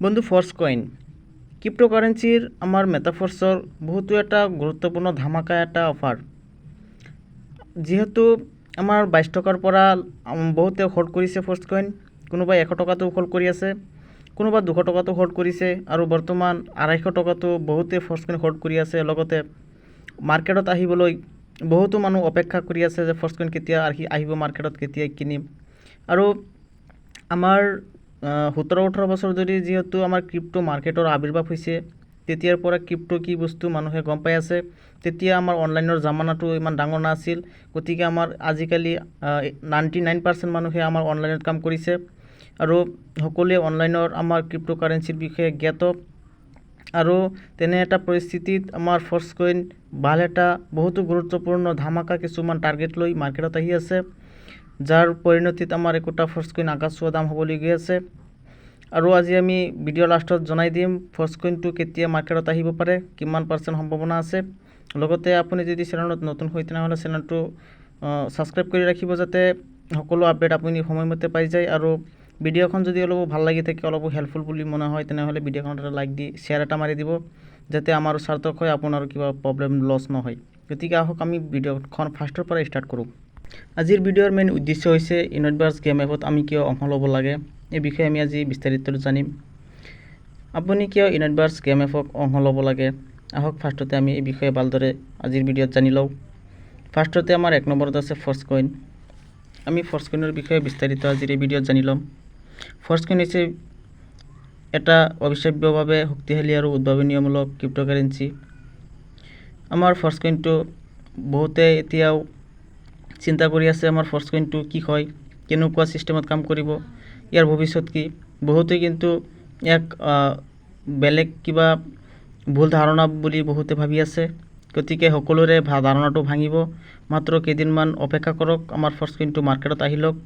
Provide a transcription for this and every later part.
বন্ধু force coin ক্ৰিপ্ট'কাৰেঞ্চিৰ আমাৰ মেটাফৰ্চৰ বহুতো এটা গুৰুত্বপূৰ্ণ ধামাকা এটা অফাৰ। যিহেতু আমাৰ 22 টকাৰ পৰা বহুতে হোল্ড কৰিছে ফৰ্চ কইন, কোনোবাই 100 টকাটো হোল্ড কৰি আছে, কোনোবা 200 টকাটো হোল্ড কৰিছে আৰু বৰ্তমান 250 টকাটো বহুতে ফৰ্চ কইন হোল্ড কৰি আছে। লগতে মাৰ্কেটত আহিবলৈ বহুতো মানুহ অপেক্ষা কৰি আছে যে ফৰ্চ কইন কেতিয়া আহিব, মাৰ্কেটত কেতিয়া কিনিম। আৰু আমাৰ 17-18 বছৰ ধৰি যিহেতু আমাৰ ক্ৰিপ্টো মাৰ্কেটৰ আৱিৰ্ভাৱ হৈছে, তেতিয়াৰ পৰা ক্ৰিপ্টো কি বস্তু মানুহে গম পাই আছে। তেতিয়া আমাৰ অনলাইনৰ জামানাটো ইমান ডাঙৰ নাছিল, গতিকে আমাৰ আজিকালি 99% মানুহে আমাৰ অনলাইনত কাম কৰিছে আৰু সকলোৱে অনলাইনৰ আমাৰ ক্ৰিপ্ট'কাৰেঞ্চিৰ বিষয়ে জ্ঞাত। আৰু তেনে এটা পৰিস্থিতিত আমাৰ ফৰ্চ কইন ভাল এটা বহুতো গুৰুত্বপূৰ্ণ ধামাকা কিছুমান টাৰ্গেট লৈ মাৰ্কেটত আহি আছে, যাৰ পৰিণতিত আমাৰ একোটা ফৰ্চ কইন আকাশ চুৱা দাম হ'বলৈ গৈ আছে। আৰু আজি আমি ভিডিঅ' লাষ্টত জনাই দিম ফৰ্চ কইনটো কেতিয়া মাৰ্কেটত আহিব পাৰে, কিমান % সম্ভাৱনা আছে। লগতে আপুনি যদি চেনেলত নতুন হয় তেনেহ'লে চেনেলটো ছাবস্ক্ৰাইব কৰি ৰাখিব, যাতে সকলো আপডেট আপুনি সময়মতে পাই যায়। আৰু ভিডিঅ'খন যদি অলপ ভাল লাগি থাকে, অলপ হেল্পফুল বুলি মনে হয়, তেনেহ'লে ভিডিঅ'খনত এটা লাইক দি শ্বেয়াৰ এটা মাৰি দিব, যাতে আমাৰো সাৰ্থক হয়, আপোনাৰো কিবা প্ৰব্লেম লছ নহয়। গতিকে আহক আমি ভিডিঅ'খন ফাৰ্ষ্টৰ পৰা ষ্টাৰ্ট কৰোঁ। আজিৰ ভিডিঅ'ৰ মেইন উদ্দেশ্য হৈছে ইনভাৰ্ছ গেম এপত আমি কিয় অংশ ল'ব লাগে, এই বিষয়ে আমি আজি বিস্তাৰিত জানিম। আপুনি কিয় ইনভাৰ্ছ গেম এপক অংশ ল'ব লাগে, আহক ফাৰ্ষ্টতে আমি এই বিষয়ে ভালদৰে আজিৰ ভিডিঅ'ত জানি লওঁ। ফাৰ্ষ্টতে আমাৰ 1 নম্বৰত আছে ফৰ্চ কইন। আমি ফৰ্চ কইনৰ বিষয়ে বিস্তাৰিত আজিৰ এই ভিডিঅ'ত জানি ল'ম। ফৰ্চ কইন হৈছে এটা অবিশ্বাস্যভাৱে শক্তিশালী আৰু উদ্ভাৱনীমূলক ক্ৰিপ্ট'কাৰেঞ্চি। আমাৰ ফৰ্চ কইনটো বহুতে এতিয়াও চিন্তা কৰি আছে, আমাৰ ফৰ্চ কইনটো কি হয়, কেনেকুৱা ছিষ্টেমত কাম কৰিব, ইয়াৰ ভৱিষ্যত কি। বহুতে কিন্তু এক বেলেগ কিবা ভুল ধাৰণা বুলি বহুতে ভাবি আছে। গতিকে সকলোৰে ধাৰণাটো ভাঙিব, মাত্ৰ কেইদিনমান অপেক্ষা কৰক, আমাৰ ফৰ্চ কইনটো মাৰ্কেটত আহি লওক।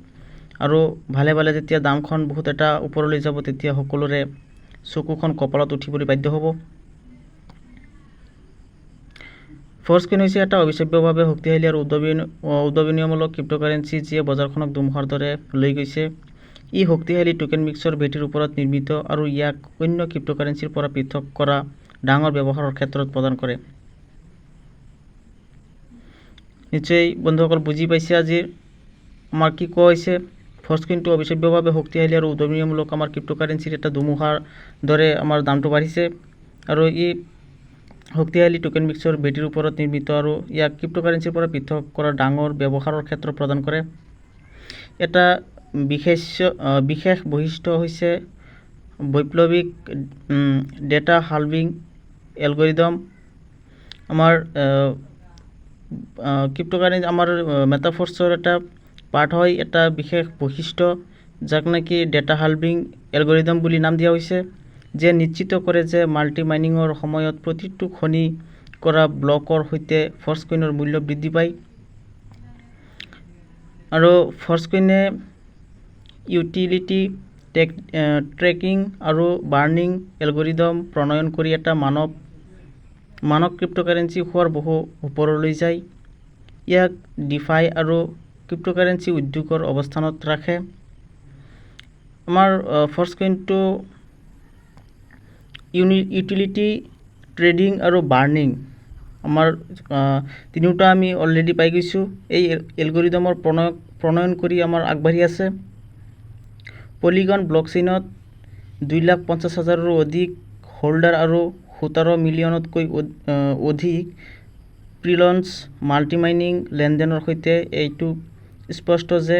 আৰু ভালে ভালে যেতিয়া দামখন বহুত এটা ওপৰলৈ যাব, তেতিয়া সকলোৰে চকুখন কপালত উঠিবলৈ বাধ্য হ'ব। ফৰ্চ কইন হৈছে এটা অবিশ্বাস্যভাৱে শক্তিশালী আৰু উদ্ভাৱনীমূলক ক্ৰিপ্ট'কাৰেঞ্চি, যিয়ে বজাৰখনক ধুমুহাৰ দৰে লৈ গৈছে। ই শক্তিশালী টোকেন মিক্সৰ ভেটিৰ ওপৰত নিৰ্মিত আৰু ইয়াক অন্য ক্ৰিপ্ট'কাৰেঞ্চিৰ পৰা পৃথক কৰা ডাঙৰ ব্যৱহাৰৰ ক্ষেত্ৰত প্ৰদান কৰে। নিশ্চয় বন্ধুসকল বুজি পাইছে আজি আমাৰ কি কোৱা হৈছে। ফৰ্চ কইনটো অবিশ্বাস্যভাৱে শক্তিশালী আৰু উদ্ভাৱনীমূলক আমাৰ ক্ৰিপ্ট'কাৰেঞ্চিৰ এটা ধুমুহাৰ দৰে আমাৰ দামটো বাঢ়িছে, আৰু ই শক্তিশালী টোকেন মিক্সৰ ভেটিৰ ওপৰত নিৰ্মিত আৰু ইয়াক ক্ৰিপ্ট'কাৰেঞ্চিৰ পৰা পৃথক কৰা ডাঙৰ ব্যৱহাৰৰ ক্ষেত্ৰ প্ৰদান কৰে। এটা বিশেষ বৈশিষ্ট্য হৈছে বৈপ্লৱিক ডেটা হালভিং এলগৰিদম। আমাৰ ক্ৰিপ্ট'কাৰেঞ্চি আমাৰ মেটাফৰ্চৰ এটা পাৰ্ট হয়, এটা বিশেষ বৈশিষ্ট্য যাক নেকি ডেটা হালভিং এলগৰিদম বুলি নাম দিয়া হৈছে, যে নিশ্চিত কৰে যে মাল্টি মাইনিঙৰ সময়ত প্ৰতিটো খনি কৰা ব্লকৰ সৈতে ফৰ্চ কইনৰ মূল্য বৃদ্ধি পায়। আৰু ফৰ্চ কইনে ইউটিলিটি ট্ৰেকিং আৰু বাৰ্নিং এলগৰিদম প্ৰণয়ন কৰি এটা মানক ক্ৰিপ্ট'কাৰেঞ্চি হোৱাৰ বহু ওপৰলৈ যায়। ইয়াক ডিফাই আৰু ক্ৰিপ্ট'কাৰেঞ্চি উদ্যোগৰ অৱস্থানত ৰাখে। আমাৰ ফৰ্চ কইনটো ইউটিলিটি ট্ৰেডিং আৰু বাৰ্নিং আমাৰ তিনিওটা আমি অলৰেডি পাই গৈছোঁ। এই এলগৰিদমৰ প্ৰণয়ন কৰি আমাৰ আগবাঢ়ি আছে। পলিগন ব্লকচেইনত 2,50,000ৰো অধিক হোল্ডাৰ আৰু 17 মিলিয়নতকৈ অধিক প্ৰি-লঞ্চ মাল্টিমাইনিং লেনদেনৰ সৈতে এইটো স্পষ্ট যে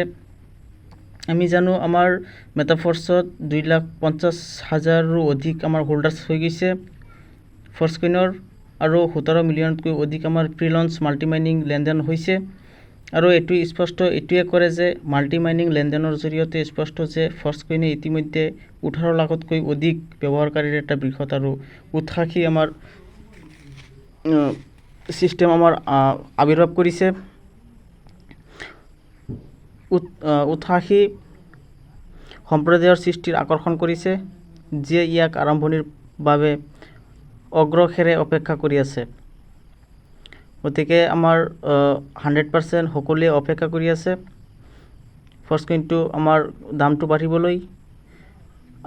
আমি জানো আমাৰ মেটাফৰ্চত 2,50,000ৰো অধিক আমাৰ হোল্ডাৰ্ছ হৈ গৈছে ফৰ্চ কইনৰ, আৰু 17 মিলিয়নতকৈ অধিক আমাৰ প্ৰি-লঞ্চ মাল্টিমাইনিং লেনদেন হৈছে। আৰু এইটো স্পষ্ট এইটোৱে কৰে যে মাল্টিমাইনিং লেনদেনৰ জৰিয়তে স্পষ্ট যে ফৰ্চ কইনে ইতিমধ্যে 18 লাখতকৈ অধিক ব্যৱহাৰকাৰীৰ এটা বৃহৎ আৰু উৎসাহী আমাৰ ছিষ্টেম আমাৰ আৱিৰ্ভাৱ কৰিছে। উৎসাহী সম্প্ৰদায়ৰ সৃষ্টিৰ আকৰ্ষণ কৰিছে, যিয়ে ইয়াক আৰম্ভণিৰ বাবে অগ্ৰসেৰে অপেক্ষা কৰি আছে। গতিকে আমাৰ 100% সকলোৱে অপেক্ষা কৰি আছে ফৰ্চ কইনটো আমাৰ দামটো বাঢ়িবলৈ।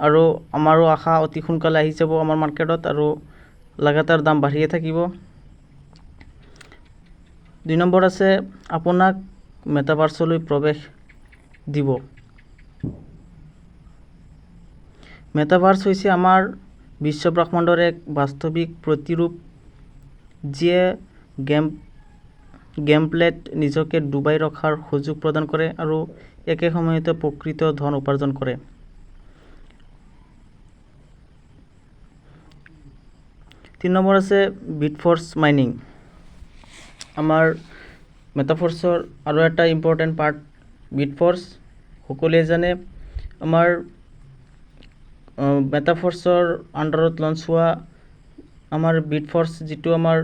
আৰু আমাৰো আশা অতি সোনকালে আহি যাব আমাৰ মাৰ্কেটত আৰু লাগাতাৰ দাম বাঢ়িয়ে থাকিব। 2 নম্বৰ আছে আপোনাক মেটাভাৰ্ছলৈ প্ৰৱেশ দিব। মেটাভাৰ্ছ হৈছে আমাৰ বিশ্ব ব্ৰহ্মাণ্ডৰ এক বাস্তৱিক প্ৰতিৰূপ যিয়ে গেম প্লেত নিজকে ডুবাই ৰখাৰ সুযোগ প্ৰদান কৰে আৰু একে সময়তে প্ৰকৃত ধন উপাৰ্জন কৰে। 3 নম্বৰ আছে বিটফৰ্ছ মাইনিং। আমাৰ মেটাভাৰ্ছৰ আৰু এটা ইম্পৰ্টেণ্ট পাৰ্ট বিটফৰ্ছ। সকলোৱে জানে আমাৰ মেটাভাৰ্ছৰ আণ্ডাৰত লঞ্চ হোৱা আমাৰ বিটফৰ্ছ যিটো আমাৰ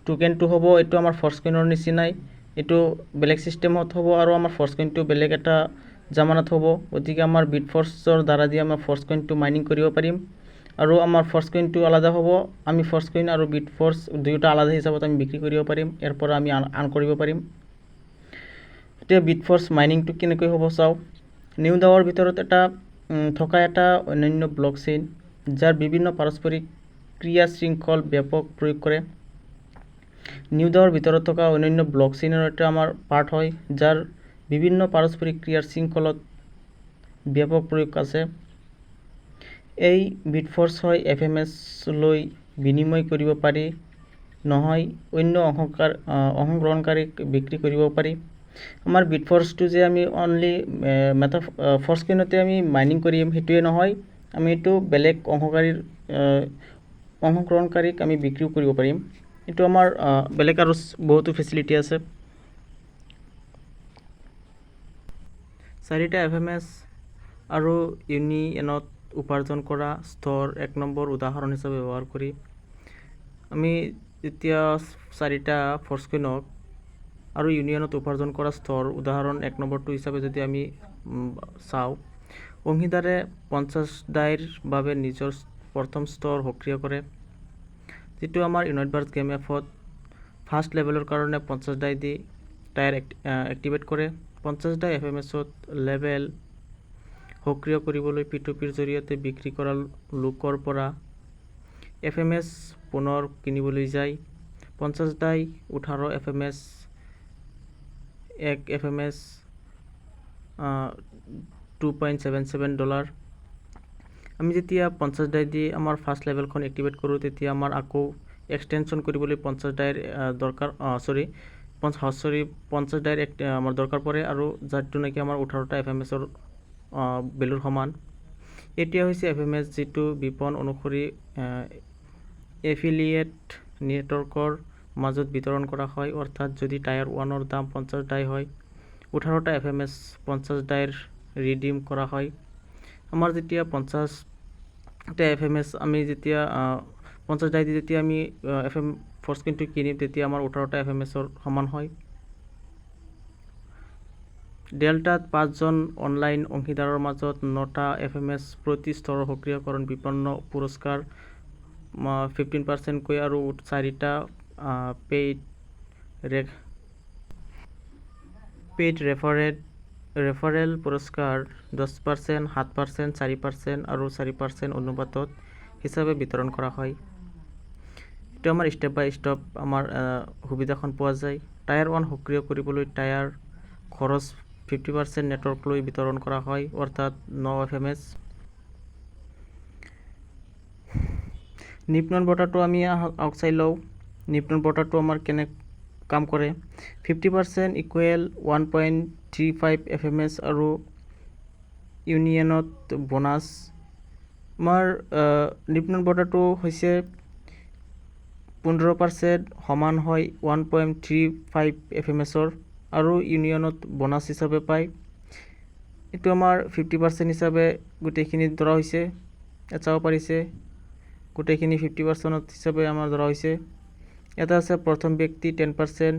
টোকেনটো হ'ব, এইটো আমাৰ ফৰ্চকইনৰ নিচিনাই। এইটো বেলেগ ছিষ্টেমত হ'ব আৰু আমাৰ ফৰ্চকইনটো বেলেগ এটা জামানত হ'ব। গতিকে আমাৰ বিটফৰ্ছৰ দ্বাৰা দি আমাৰ ফৰ্চকইনটো মাইনিং কৰিব পাৰিম আৰু আমাৰ ফৰ্চকইনটো আলাদা হ'ব। আমি ফৰ্চকইন আৰু বিটফৰ্ছ দুয়োটা আলাদা হিচাপত আমি বিক্ৰী কৰিব পাৰিম, ইয়াৰ পৰা আমি আৰ্ণ কৰিব পাৰিম। এতিয়া বিটফৰ্ছ মাইনিংটো কেনেকৈ হ'ব চাওঁ। নিউ ডাওৰ ভিতৰত থকা এটা অনন্য ব্লকচেইন যাৰ বিভিন্ন পাৰস্পৰিক ক্ৰিয়া শৃংখল ব্যাপক প্ৰয়োগ কৰে। নিউ ডাওৰ ভিতৰত থকা অনন্য ব্লকচেইনৰ এটা আমাৰ পাৰ্ট হয় যাৰ বিভিন্ন পাৰস্পৰিক ক্ৰিয়াৰ শৃংখলত ব্যাপক প্ৰয়োগ আছে। এই বিটফৰ্ছ হয় FMS-লৈ বিনিময় কৰিব পাৰি, নহয় অন্য অংশগ্ৰহণকাৰীক বিক্ৰী কৰিব পাৰি। আমাৰ বিটফৰ্ছটো যে আমি অনলি ফৰ্চকইনতে আমি মাইনিং কৰিম সেইটোৱে নহয়, আমি এইটো বেলেগ অংশগ্ৰহণকাৰীক আমি বিক্ৰীও কৰিব পাৰিম। এইটো আমাৰ বেলেগ আৰু বহুতো ফেচিলিটি আছে। 4টা FMS আৰু ইউনিয়নত উপাৰ্জন কৰা ষ্ট'ৰ 1 নম্বৰ উদাহৰণ হিচাপে ব্যৱহাৰ কৰি আমি যেতিয়া 4টা ফৰ্চকইনক আৰু ইউনিয়নত উপাৰ্জন কৰা ষ্ট'ৰ উদাহৰণ 1 নম্বৰটো হিচাপে যদি আমি চাওঁ, অংশীদাৰে 50 ডাইৰ বাবে নিজৰ প্ৰথম ষ্ট'ৰ সক্ৰিয় কৰে, যিটো আমাৰ ইউনিভাৰ্ছ গেম এফত ফাৰ্ষ্ট লেভেলৰ কাৰণে 50 ডাই দি টায়াৰ এক্টিভেট কৰে। 50 ডাই FMS-ত লেভেল সক্ৰিয় কৰিবলৈ P2Pৰ জৰিয়তে বিক্ৰী কৰা লোকৰ পৰা FMS পুনৰ কিনিবলৈ যায়। 50 ডাই 18 FMS, 1 FMS $2.77। আমি যেতিয়া 50 ডাই দি আমাৰ ফাৰ্ষ্ট লেভেলখন এক্টিভেট কৰোঁ, তেতিয়া আমাৰ আকৌ এক্সটেনশ্যন কৰিবলৈ 50 ডাইৰ দৰকাৰ 50 ডাইৰ আমাৰ দৰকাৰ পৰে আৰু যাৰটো নেকি আমাৰ 18টা FMS-ৰ ভেলুৰ সমান। এতিয়া হৈছে FMS যিটো বিপণন অনুসৰি এফিলিয়েট নেটৱৰ্কৰ মাজত বিতৰণ কৰা হয়। অৰ্থাৎ যদি টায়াৰ 1ৰ দাম 50 ডাই হয়, 18টা FMS 50 ডাইৰ ৰিডিম কৰা হয়। আমাৰ যেতিয়া 50টা FMS আমি যেতিয়া 50 ডাই দি যেতিয়া আমি ফৰ্চকইনটো কিনিম, তেতিয়া আমাৰ 18টা FMS-ৰ সমান হয়। ডেল্টাত 5 জন অনলাইন অংশীদাৰৰ মাজত 9টা FMS প্ৰতি ষ্ট'ৰৰ সক্ৰিয়কৰণ বিপন্ন পুৰস্কাৰ 15%কৈ আৰু 4টা পেইড ৰেফাৰেল পুৰস্কাৰ 10%, 7%, 4% আৰু 4% অনুপাতত হিচাপে বিতৰণ কৰা হয়। এইটো আমাৰ ষ্টেপ বাই ষ্টেপ আমাৰ সুবিধাখন পোৱা যায়। টায়াৰ 1 সক্ৰিয় কৰিবলৈ টায়াৰ খৰচ 50% নেটৱৰ্কলৈ বিতৰণ কৰা হয়, অৰ্থাৎ 9 FMS। নিপনন বঁটাটো আমি চাই লওঁ। নিপনন বঁটাটো আমাৰ কেনে কাম কৰে। 50% ইকুৱেল 1.35 FMS আৰু ইউনিয়নত বোনাছ। আমাৰ নিপনন বঁটাটো হৈছে 15% সমান হয় 1.35 FMS-ৰ আৰু ইউনিয়নত বোনাছ হিচাপে পায়। এইটো আমাৰ 50% হিচাপে গোটেইখিনি ধৰা হৈছে। চাব পাৰিছে গোটেইখিনি 50% হিচাপে আমাৰ ধৰা হৈছে। এটা আছে প্ৰথম ব্যক্তি 10%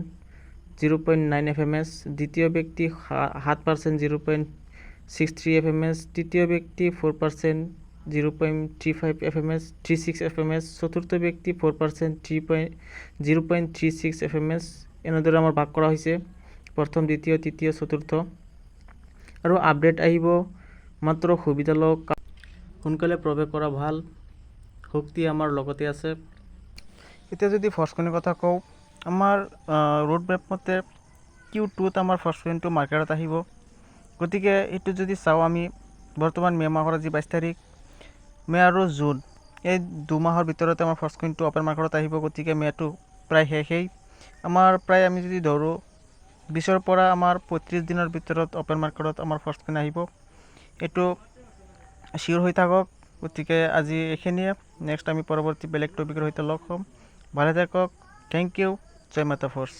0.9 FMS, দ্বিতীয় ব্যক্তি 7% 0.63 FMS, তৃতীয় ব্যক্তি 4% 0.36 FMS, চতুৰ্থ ব্যক্তি 4% 0.36 FMS। এনেদৰে আমাৰ ভাগ কৰা হৈছে প্ৰথম, দ্বিতীয়, তৃতীয়, চতুৰ্থ। আৰু আপডেট আহিব মাত্ৰ সুবিধাজনক সোনকালে প্ৰৱেশ কৰা ভাল শক্তি আমাৰ লগতে আছে। এতিয়া যদি ফাৰ্ষ্ট কইনৰ কথা কওঁ, আমাৰ ৰোড মেপ মতে Q2ত আমাৰ ফাৰ্ষ্ট কইনটো মাৰ্কেটত আহিব। গতিকে এইটো যদি চাওঁ আমি বৰ্তমান মে' মাহৰ আজি 22 তাৰিখ, মে' আৰু জুন এই 2 মাহৰ ভিতৰতে আমাৰ ফাৰ্ষ্ট কইনটো অপেন মাৰ্কেটত আহিব। গতিকে মে'টো প্ৰায় শেষেই। আমাৰ প্ৰায় আমি যদি ধৰোঁ 20ৰ পৰা আমাৰ 35 দিনৰ ভিতৰত অপেন মাৰ্কেটত আমাৰ ফাৰ্ষ্ট কইন আহিব। এইটো চিয়'ৰ হৈ থাকক। গতিকে আজি এইখিনিয়ে। নেক্সট আমি পৰৱৰ্তী বেলেগ টপিকৰ সৈতে লগ হ'ম। ভালে থাকক। Thank U. জয় মাতা ফ'ৰ্চ।